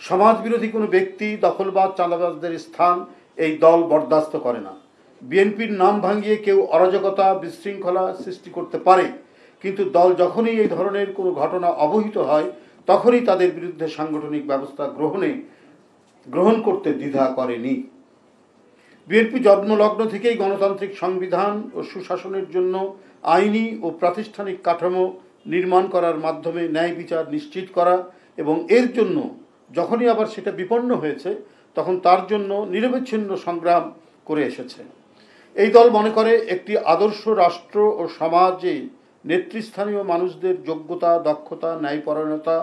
সমাজবিরোধী কোনো ব্যক্তি, দখলবাজ, চাঁদাবাজদের স্থান এই দল বরদাস্ত করে না। বিএনপির নাম ভাঙিয়ে কেউ অরাজকতা, বিশৃঙ্খলা সৃষ্টি করতে পারে, কিন্তু দল যখনই এই ধরনের কোনো ঘটনা অবহিত হয় তখনই তাদের বিরুদ্ধে সাংগঠনিক ব্যবস্থা গ্রহণ করতে দ্বিধা করেনি। বিএনপি জন্মলগ্ন থেকেই গণতান্ত্রিক সংবিধান ও সুশাসনের জন্য আইনি ও প্রাতিষ্ঠানিক কাঠামো নির্মাণ করার মাধ্যমে ন্যায় বিচার নিশ্চিত করা এবং এর জন্য যখনই আবার সেটা বিপন্ন হয়েছে তখন তার জন্য নিরবচ্ছিন্ন সংগ্রাম করে এসেছে। এই দল মনে করে একটি আদর্শ রাষ্ট্র ও সমাজে নেতৃস্থানীয় মানুষদের যোগ্যতা, দক্ষতা, ন্যায়পরায়ণতা,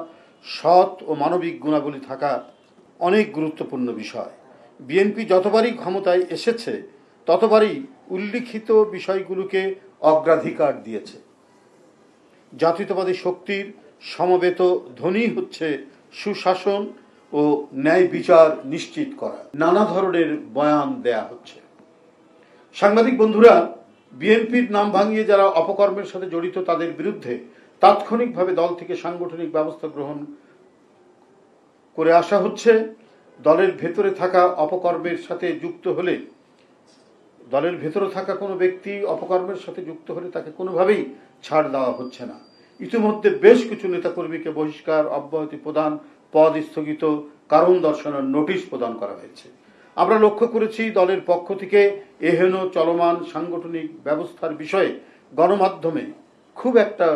সৎ ও মানবিক গুণাবলী থাকা অনেক গুরুত্বপূর্ণ বিষয়। বিএনপি যতবারই ক্ষমতায় এসেছে ততবারই উল্লিখিত বিষয়গুলোকে অগ্রাধিকার দিয়েছে। জাতীয়তাবাদী শক্তির সমবেত ধ্বনি হচ্ছে সুশাসন ও ন্যায় বিচার নিশ্চিত করা। নানা ধরনের বয়ান দেয়া হচ্ছে। সাংবাদিক বন্ধুরা, বিএনপির নাম ভাঙিয়ে যারা অপকর্মের সাথে জড়িত তাদের বিরুদ্ধে তাৎক্ষণিকভাবে দল থেকে সাংগঠনিক ব্যবস্থা গ্রহণ করে আসা হচ্ছে। দলের ভেতরে থাকা অপকর্মের সাথে যুক্ত হলে, দলের ভেতরে থাকা কোনো ব্যক্তি অপকর্মের সাথে যুক্ত হলে তাকে কোনোভাবেই ছাড় দেওয়া হচ্ছে না। ইতিমধ্যে বেশ কিছু নেতাকর্মীকে বহিষ্কার, অব্যাহতি প্রদান, পদ স্থগিত, কারণ দর্শানোর নোটিশ প্রদান করা হয়েছে। আমরা লক্ষ্য করেছি দলের পক্ষ থেকে এহেন চলমান সাংগঠনিক ব্যবস্থার বিষয়ে গণমাধ্যমে খুব একটা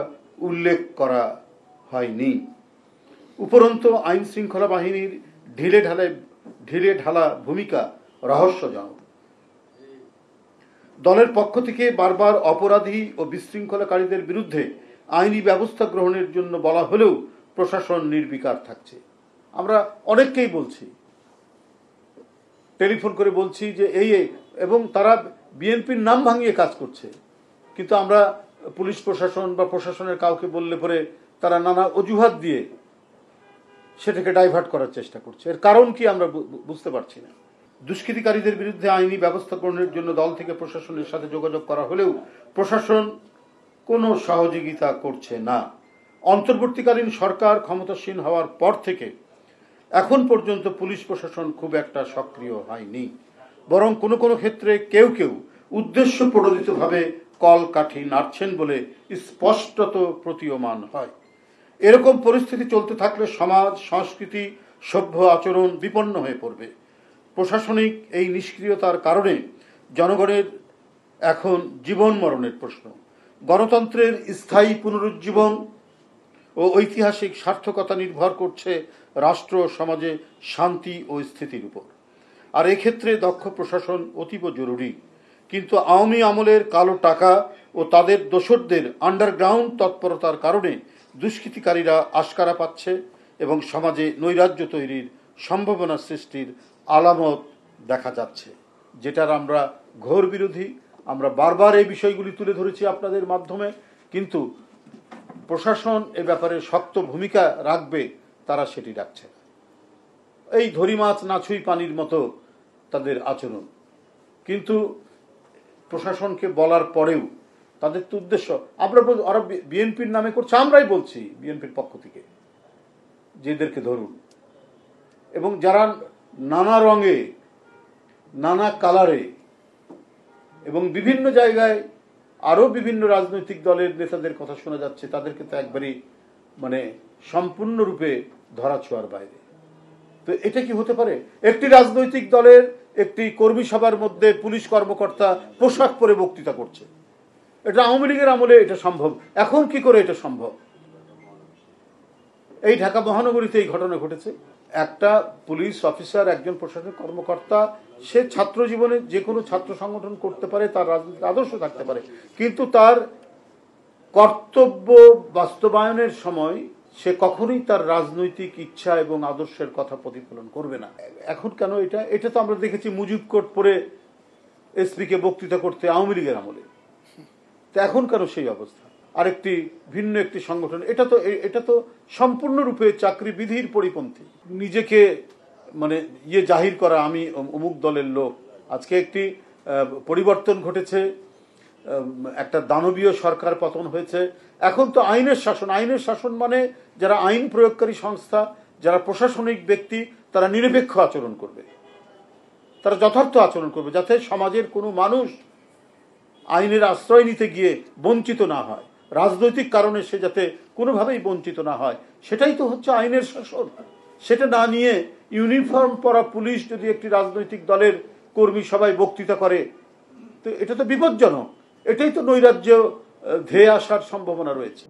উল্লেখ করা হয়নি। উপরন্তু আইন শৃঙ্খলা বাহিনীর ঢিলে ঢালা ভূমিকা রহস্যজনক। দলের পক্ষ থেকে বারবার অপরাধী ও বিশৃঙ্খলাকারীদের বিরুদ্ধে আইনি ব্যবস্থা গ্রহণের জন্য বলা হলেও প্রশাসন নির্বিকার থাকছে। আমরা অনেককেই বলছি, টেলিফোন করে বলছি যে এবং তারা বিএনপির নাম ভাঙিয়ে কাজ করছে, কিন্তু আমরা পুলিশ প্রশাসন বা প্রশাসনের কাউকে বললে পরে তারা নানা অজুহাত দিয়ে সেটাকে ডাইভার্ট করার চেষ্টা করছে। এর কারণ কি আমরা বুঝতে পারছি না। দুষ্কৃতিকারীদের বিরুদ্ধে আইনি ব্যবস্থা গ্রহণের জন্য দল থেকে প্রশাসনের সাথে যোগাযোগ করা হলেও প্রশাসন কোনো সহযোগিতা করছে না। অন্তর্বর্তীকালীন সরকার ক্ষমতাসীন হওয়ার পর থেকে এখন পর্যন্ত পুলিশ প্রশাসন খুব একটা সক্রিয় হয়নি, বরং কোনো কোনো ক্ষেত্রে কেউ কেউ উদ্দেশ্য প্রণোদিতভাবে কলকাঠি নাড়ছেন বলে স্পষ্টত প্রতীয়মান হয়। এরকম পরিস্থিতি চলতে থাকলে সমাজ, সংস্কৃতি, সভ্য আচরণ বিপন্ন হয়ে পড়বে। প্রশাসনিক এই নিষ্ক্রিয়তার কারণে জনগণের এখন জীবন মরণের প্রশ্ন। গণতন্ত্রের স্থায়ী পুনরুজ্জীবন ও ঐতিহাসিক সার্থকতা নির্ভর করছে রাষ্ট্র ও সমাজে শান্তি ও স্থিতির উপর। আর এক্ষেত্রে দক্ষ প্রশাসন অতীব জরুরি। কিন্তু আওয়ামী আমলের কালো টাকা ও তাদের দোসরদের আন্ডারগ্রাউন্ড তৎপরতার কারণে দুষ্কৃতিকারীরা আশকারা পাচ্ছে এবং সমাজে নৈরাজ্য তৈরির সম্ভাবনা সৃষ্টির আলামত দেখা যাচ্ছে, যেটার আমরা ঘোর বিরোধী। আমরা বারবার এই বিষয়গুলি তুলে ধরেছি আপনাদের মাধ্যমে, কিন্তু প্রশাসন এ ব্যাপারে শক্ত ভূমিকা রাখবে তারা সেটি রাখছে না। এই ধরি মাছ না ছুঁই পানির মতো তাদের আচরণ। কিন্তু প্রশাসনকে বলার পরেও তাদের তো উদ্দেশ্য, ওরা বিএনপির নামে করছে, আমরাই বলছি বিএনপির পক্ষ থেকে যে এদেরকে ধরুন। এবং যারা নানা রঙে, নানা কালারে এবং বিভিন্ন জায়গায় আরো বিভিন্ন রাজনৈতিক দলের নেতাদের কথা শোনা যাচ্ছে, তাদেরকে তো একবারই সম্পূর্ণরূপে ধরাছোঁয়ার বাইরে। তো এটা কি হতে পারে? একটি রাজনৈতিক দলের একটি কর্মী সভার মধ্যে পুলিশ কর্মকর্তা পোশাক পরে বক্তৃতা করছে। এটা আওয়ামী লীগের আমলে এটা সম্ভব, এখন কি করে এটা সম্ভব? এই ঢাকা মহানগরীতে এই ঘটনা ঘটেছে। একটা পুলিশ অফিসার, একজন প্রশাসনিক কর্মকর্তা, সে ছাত্র জীবনে যে কোনো ছাত্র সংগঠন করতে পারে, তার রাজনৈতিক আদর্শ থাকতে পারে, কিন্তু তার কর্তব্য বাস্তবায়নের সময় সে কখনোই তার রাজনৈতিক ইচ্ছা এবং আদর্শের কথা প্রতিফলন করবে না। এখন কেন এটা তো আমরা দেখেছি মুজিব কোট পরে এসপিকে বক্তৃতা করতে আওয়ামী লীগের আমলে। তো এখন কেন সেই অবস্থা? আরেকটি ভিন্ন একটি সংগঠন, এটা তো সম্পূর্ণরূপে চাকরি বিধির পরিপন্থী। নিজেকে জাহির করা, আমি অমুক দলের লোক। আজকে একটি পরিবর্তন ঘটেছে, একটা দানবীয় সরকার পতন হয়েছে। এখন তো আইনের শাসন মানে যারা আইন প্রয়োগকারী সংস্থা যারা প্রশাসনিক ব্যক্তি তারা নিরপেক্ষ আচরণ করবে, তারা যথার্থ আচরণ করবে, যাতে সমাজের কোনো মানুষ আইনের আশ্রয় নিতে গিয়ে বঞ্চিত না হয়, রাজনৈতিক কারণে সে যাতে কোনোভাবেই বঞ্চিত না হয়। সেটাই তো হচ্ছে আইনের শাসন। সেটা না নিয়ে ইউনিফর্ম পরা পুলিশ যদি একটি রাজনৈতিক দলের কর্মী সবাই বক্তৃতা করে, তো এটা তো বিপজ্জনক। এটাই তো নৈরাজ্য ধেয়ে আসার সম্ভাবনা রয়েছে।